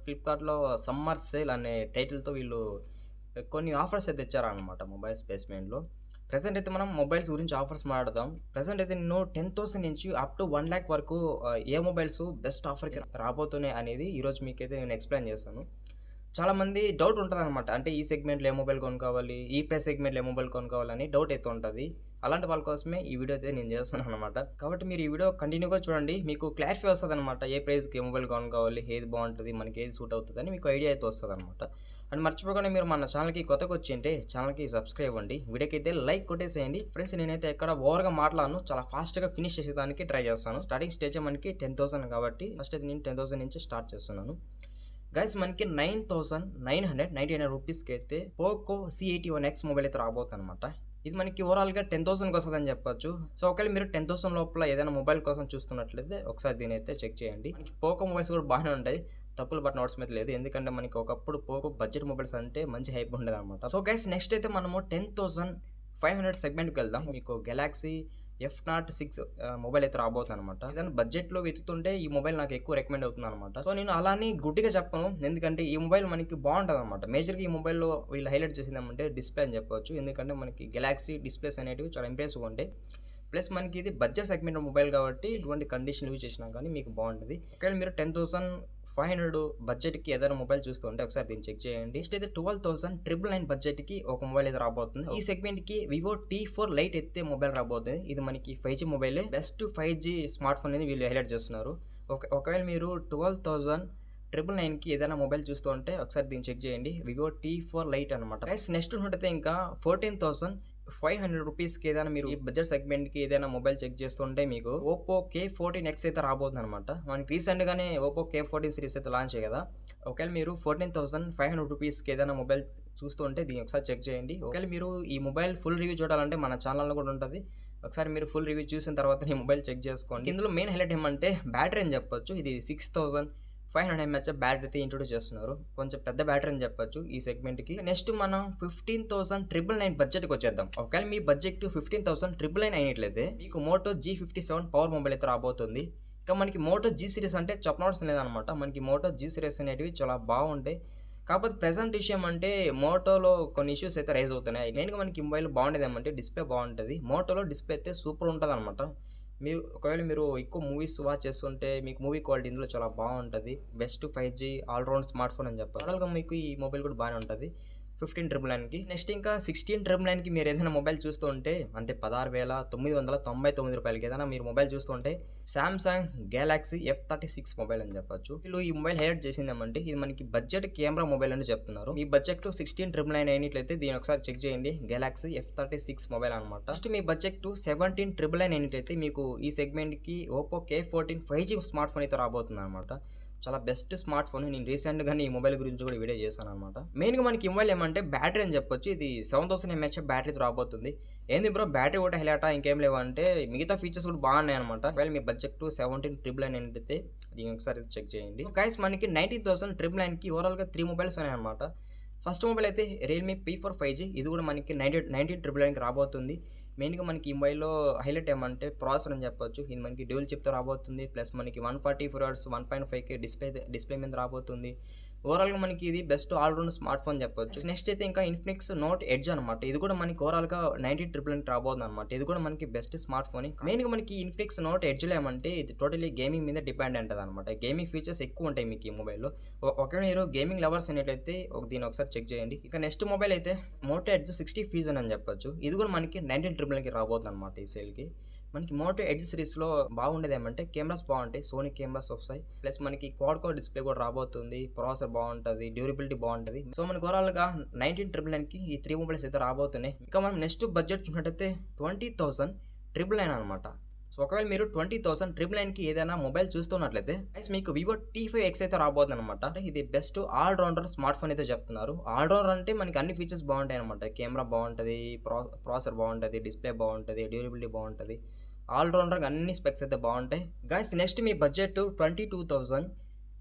ఫ్లిప్‌కార్ట్‌లో summer sale అనే టైటిల్‌తో వీళ్ళు కొన్ని ఆఫర్స్ అయితే ఇచ్చారనమాట మొబైల్స్ ప్లేస్‌మెంట్‌లో. ప్రెజెంట్ అయితే మనం మొబైల్స్ గురించి ఆఫర్స్ మాట్లాడదాం. ప్రెజెంట్ అయితే నేను 10,000 నుంచి అప్ టు 1,00,000 వరకు ఏ మొబైల్స్ బెస్ట్ ఆఫర్‌కి రాబోతున్నాయి అనేది ఈరోజు మీకైతే నేను ఎక్స్‌ప్లెయిన్ చేస్తాను. చాలామంది డౌట్ ఉంటదనమాట. అంటే ఈ సెగ్మెంట్‌లో ఏ మొబైల్ కొనుక్కోవాలి? ఈ ప్రైస్ సెగ్మెంట్‌లో ఏ మొబైల్ కొనుక్కోవాలని డౌట్ అయితే ఉంటది. అలాంటి వాళ్ళ కోసమే ఈ వీడియో అయితే నేను చేస్తున్నాననమాట. కాబట్టి మీరు ఈ వీడియో కంటిన్యూగా చూడండి. మీకు క్లారిఫై వస్తదనమాట. ఏ ప్రైస్‌కి ఏ మొబైల్ కొనుక్కోవాలి? ఏది బావుంటది? మనకి ఏది సూట్ అవుతదని మీకు ఐడియా అయితే వస్తదనమాట. అండ్ మర్చిపోకుండా మీరు మన ఛానల్‌కి కొత్తగొచ్చింటే ఛానల్‌కి సబ్స్క్రైబ్ అవ్వండి. వీడియోకైతే లైక్ కొట్టేసేయండి. ఫ్రెండ్స్ నేనైతే ఎక్కడ ఓవర్‌గా మాట్లాడను. చాలా ఫాస్ట్‌గా ఫినిష్ చేసేదానికి ట్రై చేస్తాను. స్టార్టింగ్ స్టేజే మనకి 10,000 కాబట్టి ఫస్ట్ అయితే నేను 10,000 నుంచి స్టార్ట్ చేస్తున్నాను. గైస్ మనకి 9,999 రూపీస్‌కి అయితే పోకో C81X మొబైల్ అయితే రాబోతుందనమాట. ఇది మనకి ఓవరాల్‌గా 10,000కి వస్తదని చెప్పొచ్చు. సో, ఒకవేళ మీరు 10,000 లోపల ఏదైనా మొబైల్ కోసం చూస్తున్నట్లయితే ఒకసారి దీన్నైతే చెక్ చేయండి. మనకి పోకో మొబైల్స్ కూడా బాగానే ఉంటాయి. తప్పులు పట్టిన అవసరం అయితే లేదు. ఎందుకంటే మనకి ఒకప్పుడు పోకో బడ్జెట్ మొబైల్స్ అంటే మంచి హైప్ ఉండేదనమాట. సో, గైస్ నెక్స్ట్ అయితే మనము 10,500 సెగ్మెంట్‌కి వెళ్దాం. మీకు గెలాక్సీ F06 మొబైల్ అయితే రాబోతుందనమాట. ఏదైనా బడ్జెట్‌లో వెతుకుతుంటే ఈ మొబైల్ నాకు ఎక్కువ రికమెండ్ అవుతుందనమాట. సో, నేను అలా అని గుడ్డిగా చెప్పను. ఎందుకంటే ఈ మొబైల్ మనకి బావుంటదనమాట. మేజర్‌గా ఈ మొబైల్‌లో వీళ్ళు హైలైట్ చేసిందేమంటే డిస్‌ప్లే అని చెప్పొచ్చు. ఎందుకంటే మనకి గెలాక్సీ డిస్‌ప్లేస్ అనేటివి చాలా ఇంప్రెసివ్‌గా ఉంటాయి. ప్లస్ మనకి ఇది బడ్జెట్ సెగ్మెంట్ మొబైల్ కాబట్టి ఎటువంటి కండిషన్ యూజ్ చేసినా కానీ మీకు బాగుంటది. ఒకవేళ మీరు 10,500 బడ్జెట్‌కి ఏదైనా మొబైల్ చూస్తుంటే ఒకసారి దీన్ని చెక్ చేయండి. నెక్స్ట్ అయితే 12,999 బడ్జెట్‌కి ఒక మొబైల్ అయితే రాబోతుంది. ఈ సెగ్మెంట్‌కి వివో T4 లైట్ అయితే మొబైల్ రాబోతుంది. ఇది మనకి 5G మొబైలే. Best 5G smart phone అని వీళ్ళు హైలైట్ చేస్తున్నారు. ఒకవేళ మీరు 12,999కి ఏదైనా మొబైల్ చూస్తూ ఉంటే ఒకసారి దీన్ని చెక్ చేయండి. వివో T4 లైట్ అనమాట. గైస్ నెక్స్ట్ ఉన్నట్టయితే ఇంకా 14,500 రూపీస్‌కి ఏదైనా మీరు ఈ బడ్జెట్ సెగ్మెంట్‌కి ఏదైనా మొబైల్ చెక్ చేస్తుంటే మీకు ఓప్పో K14X అయితే రాబోతుందనమాట. మనకి రీసెంట్‌గానే ఓప్పో K14 సిరీస్ అయితే లాంచ్ అయ్యాయి కదా! ఒకవేళ మీరు 14,500 రూపీస్‌కి ఏదైనా మొబైల్ చూస్తుంటే దీన్ని ఒకసారి చెక్ చేయండి. ఒకవేళ మీరు ఈ మొబైల్ ఫుల్ రివ్యూ చూడాలంటే మన ఛానల్‌లో కూడా ఉంటది. ఒకసారి మీరు ఫుల్ రివ్యూ చూసిన తర్వాత ఈ మొబైల్ చెక్ చేసుకోండి. ఇందులో మెయిన్ హైలైట్ ఏమంటే బ్యాటరీ అని చెప్పొచ్చు. ఇది 6,500 ఎంహెచ్ బ్యాటరీ అయితే ఇంట్రొడ్యూస్ చేస్తున్నారు. కొంచెం పెద్ద బ్యాటరీ అని చెప్పొచ్చు ఈ సెగ్మెంట్‌కి. నెక్స్ట్ మనం 15,999 బడ్జెట్‌కి వచ్చేద్దాం. ఒకవేళ మీ బడ్జెట్ 15,999 అయినట్లయితే మీకు మోటో G57 పవర్ మొబైల్ అయితే రాబోతుంది. ఇక మనకి మోటో G సిరీస్ అంటే చెప్పనవసరం లేదనమాట. మనకి మోటో G సిరీస్ అనేటివి చాలా బాగుంటాయి. కాకపోతే ప్రెజెంట్ విషయం అంటే మోటోలో కొన్ని ఇష్యూస్ అయితే రైజ్ అవుతున్నాయి. మెయిన్‌గా మనకి మొబైల్ బాగుండేదేమంటే డిస్‌ప్లే బాగుంటది. మోటోలో డిస్‌ప్లే అయితే సూపర్ ఉంటదనమాట. ఒకవేళ మీరు ఎక్కువ మూవీస్ వాచ్ చేస్తుంటే మీకు మూవీ క్వాలిటీ ఇందులో చాలా బాగుంటది. Best 5G all round smart phone అని చెప్పాలి. ఓవరాల్‌గా మీకు ఈ మొబైల్ కూడా బాగానే ఉంటది. 15,999కి. నెక్స్ట్ ఇంకా 16,999కి మీరు ఏదైనా మొబైల్ చూస్తూ ఉంటే అంటే 16,999 రూపాయలకి ఏదైనా మీరు మొబైల్ చూస్తూ ఉంటే సామ్సంగ్ గెలాక్సీ F36 మొబైల్ అని చెప్పొచ్చు. వీళ్ళు ఈ మొబైల్ హైలైట్ చేసిందేమంటే ఇది మనకి బడ్జెట్ కెమెరా మొబైల్ అని చెప్తున్నారు. మీ బడ్జెట్ 16,999 అయినట్లయితే దీన్ని ఒకసారి చెక్ చేయండి. గెలాక్సీ F36 మొబైల్ అనమాట. నెక్స్ట్ మీ బడ్జెట్ 17,999 అయినట్లయితే మీకు ఈ సెగ్మెంట్‌కి Oppo K14 5G smart phone అయితే రాబోతుంది అనమాట. చాలా బెస్ట్ స్మార్ట్ ఫోన్. నేను రీసెంట్‌గానే ఈ మొబైల్ గురించి కూడా వీడియో చేశాననమాట. మెయిన్‌గా మనకి ఈ మొబైల్ ఏమంటే బ్యాటరీ అని చెప్పొచ్చు. ఇది 7,000 ఎంహెచ్ బ్యాటరీతో రాబోతుంది. ఏంది బ్రో బ్యాటరీ ఒకటే హైలైటా ఇంకేం లేవా అంటే మిగతా ఫీచర్స్ కూడా బాగున్నాయన్నమాట. ఒకవేళ మీ బడ్జెట్ 17,999 అయితే దీన్ని ఒకసారి చెక్ చేయండి. గైస్ మనకి 19,999కి ఓవరాల్‌గా 3 మొబైల్స్ ఉన్నాయన్నమాట. ఫస్ట్ మొబైల్ అయితే రియల్‌మీ P4 5G ఇది కూడా మనకి 19,999కి రాబోతుంది. మెయిన్‌గా మనకి ఈ మొబైల్‌లో హైలైట్ ఏమంటే ప్రాసెసర్ అని చెప్పొచ్చు. ఇది మనకి డ్యూయల్ చిప్‌తో రాబోతుంది. ప్లస్ మనకి 144 హెర్ట్జ్ 1.5K డిస్‌ప్లే మీద రాబోతుంది. ఓవరాల్‌గా మనకి ఇది best all round smart phone చెప్పొచ్చు. నెక్స్ట్ అయితే ఇంకా ఇన్ఫినిక్స్ నోట్ ఎడ్జ్ అనమాట. ఇది కూడా మనకి ఓవరాల్‌గా 19,999కి రాబోతుందన్నమాట. ఇది కూడా మనకి బెస్ట్ స్మార్ట్ ఫోనే. మెయిన్‌గా మనకి ఇన్ఫినిక్స్ నోట్ ఎడ్జ్‌లో ఏమంటే ఇది టోటల్లీ గేమింగ్ మీద డిపెండ్ ఉంటదన్నమాట. గేమింగ్ ఫీచర్స్ ఎక్కువ ఉంటాయి మీకు ఈ మొబైల్‌లో. ఒకవేళ మీరు గేమింగ్ లవర్స్ అయినట్లయితే దీన్ని ఒకసారి చెక్ చేయండి. ఇక నెక్స్ట్ మొబైల్ అయితే మోటో ఎడ్జ్ 60 ఫ్యూజన్ అని చెప్పొచ్చు. ఇది కూడా మనకి 19,999కి రాబోతుందన్నమాట ఈ సేల్‌కి. మనకి మోటో ఎడ్జ్ సిరీస్‌లో బాగుండేది ఏమంటే కెమెరాస్ బాగుంటాయి. సోనీ కెమెరాస్ వస్తాయి. ప్లస్ మనకి క్వాడ్ కోర్ డిస్‌ప్లే కూడా రాబోతుంది. ప్రాసెసర్ బాగుంటది. డ్యూరబిలిటీ బాగుంటది. సో మనకి ఓవరాల్‌గా 19,999కి ఈ 3 మొబైల్స్ అయితే రాబోతున్నాయి. ఇంకా మనం నెక్స్ట్ బడ్జెట్ చూసినట్టయితే 20,999 అనమాట. సో ఒకవేళ మీరు 20,999కి ఏదైనా మొబైల్ చూస్తున్నట్లయితే గైస్ మీకు వివో T5X అయితే రాబోతుందన్నమాట. అంటే ఇది best all rounder smart phone అయితే చెప్తున్నారు. ఆల్ రౌండర్ అంటే మనకి అన్ని ఫీచర్స్ బాగుంటాయి అనమాట. కెమెరా బాగుంటది, ప్రాసెసర్ బాగుంటది, డిస్‌ప్లే బాగుంటది, డ్యూరబిలిటీ బాగుంటది. ఆల్ రౌండర్‌గా అన్ని స్పెక్స్ అయితే బాగుంటాయి. గైస్ నెక్స్ట్ మీ బడ్జెట్ 22,000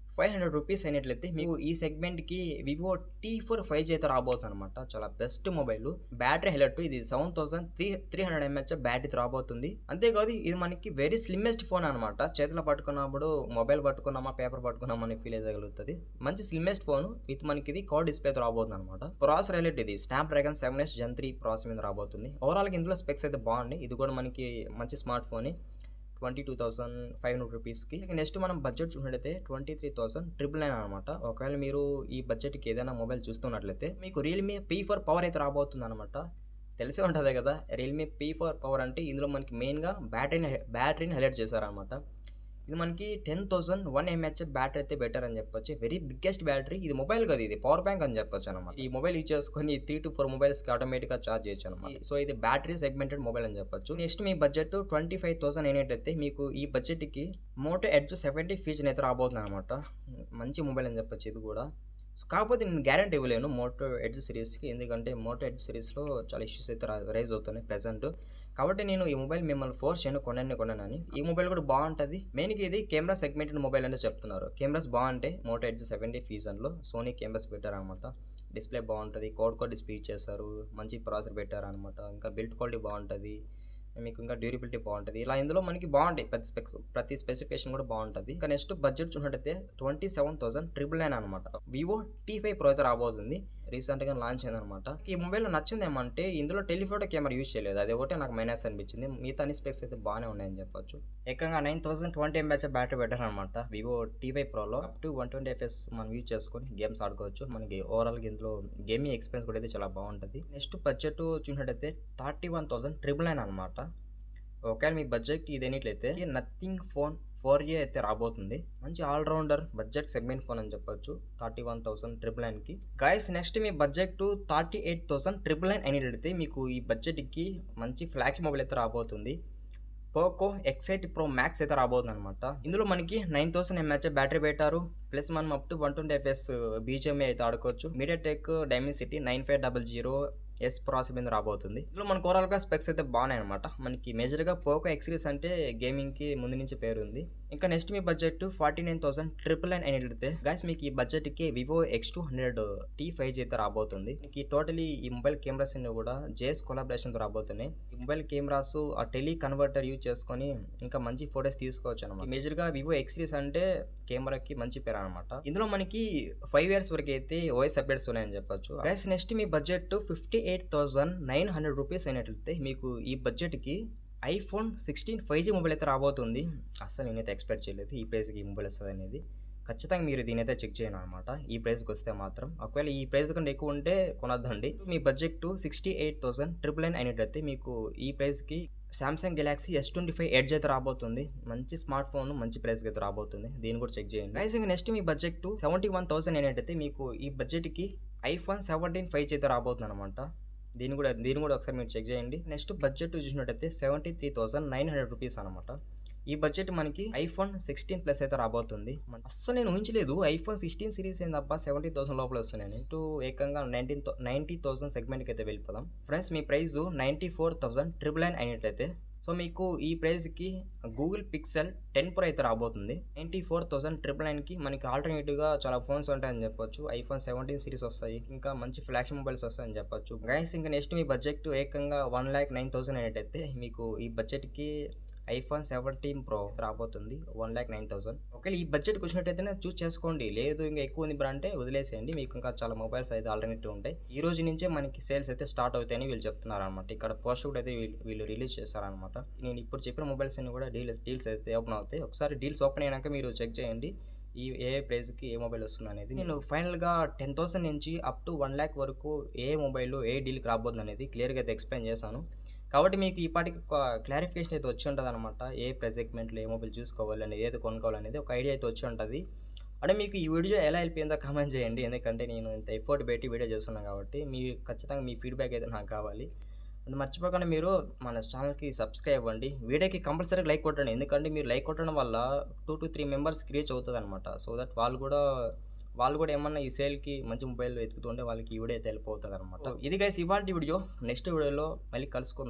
రూ. 500 అయినట్లయితే మీకు ఈ సెగ్మెంట్‌కి వివో T4 5G అయితే రాబోతుందనమాట. చాలా బెస్ట్ మొబైలు. బ్యాటరీ హైలైట్ ఇది 7300 ఎంహెచ్ బ్యాటరీతో రాబోతుంది. అంతేకాదు ఇది మనకి వెరీ స్లిమ్మెస్ట్ ఫోన్ అనమాట. చేతిలో పట్టుకున్నప్పుడు మొబైల్ పట్టుకున్నామా, పేపర్ పట్టుకున్నామా అని ఫీల్ అయ్యగలుగుతది. మంచి స్లిమ్మెస్ట్ ఫోను విత్ మనకి ఇది కర్వ్ డిస్ప్లేతో రాబోతుందనమాట. ప్రాసెసర్ హైలైట్ ఇది స్నాప్‌డ్రాగన్ 7S Gen 3 ప్రాసెసర్ మీద రాబోతుంది. ఓవరాల్‌గా ఇందులో స్పెక్స్ అయితే బాగున్నాయి. ఇది కూడా మనకి మంచి స్మార్ట్ ఫోనే. 22,500 రూపీస్కి. నెక్స్ట్ మనం బడ్జెట్ చూసినట్లయితే 23,999 అనమాట. ఒకవేళ మీరు ఈ బడ్జెట్కి ఏదైనా మొబైల్ చూస్తున్నట్లయితే మీకు రియల్మీ P4 పవర్ అయితే రాబోతుంది అనమాట. తెలిసే ఉంటుంది కదా, రియల్మీ P4 పవర్ అంటే ఇందులో మనకి మెయిన్గా బ్యాటరీని హైలైట్ చేశారనమాట. ఇది మనకి 10,001 ఎంహెచ్ బ్యాటరీ అయితే బెటర్ అని చెప్పొచ్చు. Very biggest battery. ఇది మొబైల్ కదా, ఇది పవర్ బ్యాంక్ అని చెప్పొచ్చు అనమాట. ఈ మొబైల్ యూజ్ చేసుకొని 3 to 4 మొబైల్స్కి ఆటోమేటిక్గా ఛార్జ్ చేయొచ్చు అనమాట. సో ఇది బ్యాటరీ సెగ్మెంటెడ్ మొబైల్ అని చెప్పొచ్చు. నెక్స్ట్ మీ బడ్జెట్ 25,000 అయినట్టయితే మీకు ఈ బడ్జెట్కి మోటో ఎడ్జ్ 70 ఫీచర్ అయితే రాబోతుంది అనమాట. మంచి మొబైల్ అని చెప్పొచ్చు ఇది కూడా. సో కాకపోతే నేను గ్యారంటీ ఇవ్వలేను మోటో ఎడ్జ్ సిరీస్కి, ఎందుకంటే మోటో ఎడ్జ్ సిరీస్లో చాలా ఇష్యూస్ అయితే రైజ్ అవుతున్నాయి ప్రెజెంట్. కాబట్టి నేను ఈ మొబైల్ మిమ్మల్ని ఫోర్స్ చేయను కొనని. ఈ మొబైల్ కూడా బాగుంటుంది. మెయిన్గా ఇది కెమెరా సెగ్మెంటెడ్ మొబైల్ అంటే చెప్తున్నారు. కెమెరాస్ బాగుంటాయి మోటో ఎడ్జ్ 70 ఫ్యూజన్లో. సోనీ కెమెరాస్ పెట్టారనమాట. డిస్ప్లే బాగుంటుంది, కోడ్ డిస్ప్లే ఇచ్చేస్తారు, మంచి ప్రాసెసర్ పెట్టారనమాట. ఇంకా బిల్డ్ క్వాలిటీ బాగుంటుంది, మీకు ఇంకా డ్యూరబిలిటీ బాగుంటుంది. ఇలా ఇందులో మనకి బాగుంటాయి, ప్రతి స్పెసిఫికేషన్ కూడా బాగుంటుంది. ఇంకా నెక్స్ట్ బడ్జెట్ చూసినట్టయితే 27,999 అనమాట. వివో T5 Pro అయితే రాబోతుంది. రీసెంట్గా లాంచ్ అయిందనమాట. ఈ మొబైల్లో నచ్చింది ఏమంటే ఇందులో టెలిఫోటో కెమెరా యూజ్ చేయలేదు, అది ఒకటే నాకు మైనస్ అనిపించింది. మిగతా అన్ని స్పెక్స్ అయితే బాగానే ఉన్నాయని చెప్పొచ్చు. ఏకంగా 9020 mAh బ్యాటరీ పెట్టారనమాట వివో T5 Proలో. అప్ టు 120 FPS మనం యూజ్ చేసుకొని గేమ్స్ ఆడుకోవచ్చు. మనకి ఓవరాల్గా ఇందులో గేమింగ్ ఎక్స్పీరియన్స్ కూడా అయితే చాలా బాగుంటుంది. నెక్స్ట్ బడ్జెట్ చూసినట్టయితే 31,999 అనమాట. ఒకవేళ మీ బడ్జెట్ ఇది ఎన్నిట్లయితే నథింగ్ ఫోన్ 4A అయితే రాబోతుంది. మంచి ఆల్రౌండర్ బడ్జెట్ సెగ్మెంట్ ఫోన్ అని చెప్పొచ్చు 31,999కి. గైస్ నెక్స్ట్ మీ బడ్జెట్ 38,999 అయినట్లయితే మీకు ఈ బడ్జెట్కి మంచి ఫ్లాగ్షిప్ మొబైల్ అయితే రాబోతుంది. పోకో X8 Pro Max అయితే రాబోతుంది అనమాట. ఇందులో మనకి 9000 mAh బ్యాటరీ పెట్టారు. ప్లస్ మనం అప్ టు 120 FPS BGMI అయితే ఆడుకోవచ్చు. మీడియాటెక్ డైమెన్సిటీ 9500S ప్రాసెసర్ మీద రాబోతుంది. ఇందులో మనకు ఓవరాల్గా స్పెక్స్ అయితే బాగున్నాయి అనమాట. మనకి మేజర్గా పోకో X సిరీస్ అంటే గేమింగ్కి ముందు నుంచి పేరు ఉంది. ఇంకా నెక్స్ట్ మీ బడ్జెట్ 49,999 అయినట్లయితే గైస్ మీకు ఈ బడ్జెట్కి వివో X200 T5G అయితే రాబోతుంది. మీకు టోటలీ ఈ మొబైల్ కెమెరాస్ అన్ని కూడా JS కొలాబరేషన్తో రాబోతున్నాయి. ఈ మొబైల్ కెమెరాస్ ఆ టెలీ కన్వర్టర్ యూజ్ చేసుకొని ఇంకా మంచి ఫోటోస్ తీసుకోవచ్చు అనమాట. మేజర్గా వివో X సిరీస్ అంటే కెమెరాకి మంచి పేరు అనమాట. ఇందులో మనకి 5 years వరకు అయితే OS అప్డేట్స్ ఉన్నాయని చెప్పొచ్చు. గైస్ నెక్స్ట్ మీ బడ్జెట్ 58,900 రూపీస్ అయినట్లయితే మీకు ఈ బడ్జెట్కి iPhone 16 5G మొబైల్ అయితే రాబోతుంది. అసలు నేనైతే ఎక్స్పెక్ట్ చేయలేదు ఈ ప్రైస్కి ఈ మొబైల్ వస్తుంది అనేది. ఖచ్చితంగా మీరు దీని అయితే చెక్ చేయను అనమాట ఈ ప్రైస్కి వస్తే మాత్రం. ఒకవేళ ఈ ప్రైస్ కంటే ఎక్కువ ఉంటే కొనొద్దండి. మీ బడ్జెట్ 68,999 అయినట్లయితే మీకు ఈ ప్రైస్కి సామ్సంగ్ గెలాక్సీ S25 ఎడ్జ్ అయితే రాబోతుంది. మంచి స్మార్ట్ ఫోన్ మంచి ప్రైస్కి అయితే రాబోతుంది. దీన్ని కూడా చెక్ చేయండి. గైస్ ఇంకా నెక్స్ట్ మీ బడ్జెట్ 71,000 అయినట్టయితే మీకు ఈ బడ్జెట్కి iPhone 17 5G అయితే రాబోతుంది అనమాట. దీన్ని కూడా ఒకసారి మీరు చెక్ చేయండి. నెక్స్ట్ బడ్జెట్ చూసినట్టయితే 73,900 రూపీస్ అనమాట. ఈ బడ్జెట్ మనకి iPhone 16 Plus అయితే రాబోతుంది. అస్సలు నేను ఊహించలేదు iPhone 16 సిరీస్ ఏందబ్బా 70,000 లోపల వస్తున్నాయని. ఏకంగా 90,000 సెగ్మెంట్కి అయితే వెళ్ళిపోదాం. ఫ్రెండ్స్ మీ ప్రైస్ 94,999 అయినట్లయితే సో మీకు ఈ ప్రైస్కి గూగుల్ పిక్సెల్ 10 Pro అయితే రాబోతుంది. 94,999కి మనకి ఆల్టర్నేటివ్గా చాలా ఫోన్స్ ఉంటాయని చెప్పొచ్చు. iPhone 17 సిరీస్ వస్తాయి, ఇంకా మంచి ఫ్లాగ్షిప్ మొబైల్స్ వస్తాయని చెప్పొచ్చు. గైస్ ఇంకా నెక్స్ట్ మీ బడ్జెట్ ఏకంగా 1,09,000 అయినట్టయితే మీకు ఈ బడ్జెట్కి iPhone 17 Pro రాబోతుంది 1,09,000. ఒకవేళ ఈ బడ్జెట్కి వచ్చినట్టయితే చూస్ చేసుకోండి, లేదు ఇంకా ఎక్కువ ఉంది బ్రా అంటే వదిలేసేయండి. మీకు ఇంకా చాలా మొబైల్స్ అయితే ఆల్టర్నేటివ్ ఉంటాయి. ఈ రోజు నుంచే మనకి సేల్స్ అయితే స్టార్ట్ అవుతాయని వీళ్ళు చెప్తున్నారు అనమాట. ఇక్కడ పోస్ట్ కూడా అయితే వీళ్ళు రిలీజ్ చేస్తారనమాట. నేను ఇప్పుడు చెప్పిన మొబైల్స్ అన్ని కూడా డీల్స్ అయితే ఓపెన్ అవుతాయి. ఒకసారి డీల్స్ ఓపెన్ అయినాక మీరు చెక్ చేయండి ఈ ఏ ప్రైస్కి ఏ మొబైల్ వస్తుంది అనేది. నేను ఫైనల్గా 10,000 నుంచి అప్ టు 1 lakh వరకు ఏ మొబైల్ ఏ డీల్కి రాబోతుంది అనేది క్లియర్గా అయితే ఎక్స్ప్లెయిన్ చేశాను. కాబట్టి మీకు ఈ పాటికి క్లారిఫికేషన్ అయితే వచ్చి ఉంటుంది అనమాట. ఏ ప్రైస్ సెగ్మెంట్లో ఏ మొబైల్ చూసుకోవాలి అనేది, ఏది కొనుక్కోవాలనేది ఒక ఐడియా అయితే వచ్చి ఉంటుంది. అంటే మీకు ఈ వీడియో ఎలా వెళ్ళిపోయిందో కామెంట్ చేయండి. ఎందుకంటే నేను ఇంత ఎఫర్ట్ పెట్టి వీడియో చేస్తున్నాను కాబట్టి ఖచ్చితంగా మీ ఫీడ్బ్యాక్ అయితే నాకు కావాలి. అది మర్చిపోకుండా మీరు మన ఛానల్కి సబ్స్క్రైబ్ అవ్వండి. వీడియోకి కంపల్సరీ లైక్ కొట్టండి, ఎందుకంటే మీరు లైక్ కొట్టడం వల్ల 2 to 3 మెంబర్స్కి రీచ్ అవుతుంది అనమాట. సో దట్ వాళ్ళు కూడా ఏమన్నా ఈ సేల్కి మంచి మొబైల్ వెతుకుతుంటే వాళ్ళకి ఈ వీడియో అయితే వెళ్ళిపోతుంది అనమాట. ఇది గైస్ ఇవాల్టి వీడియో. నెక్స్ట్ వీడియోలో మళ్ళీ కలుసుకుందాం.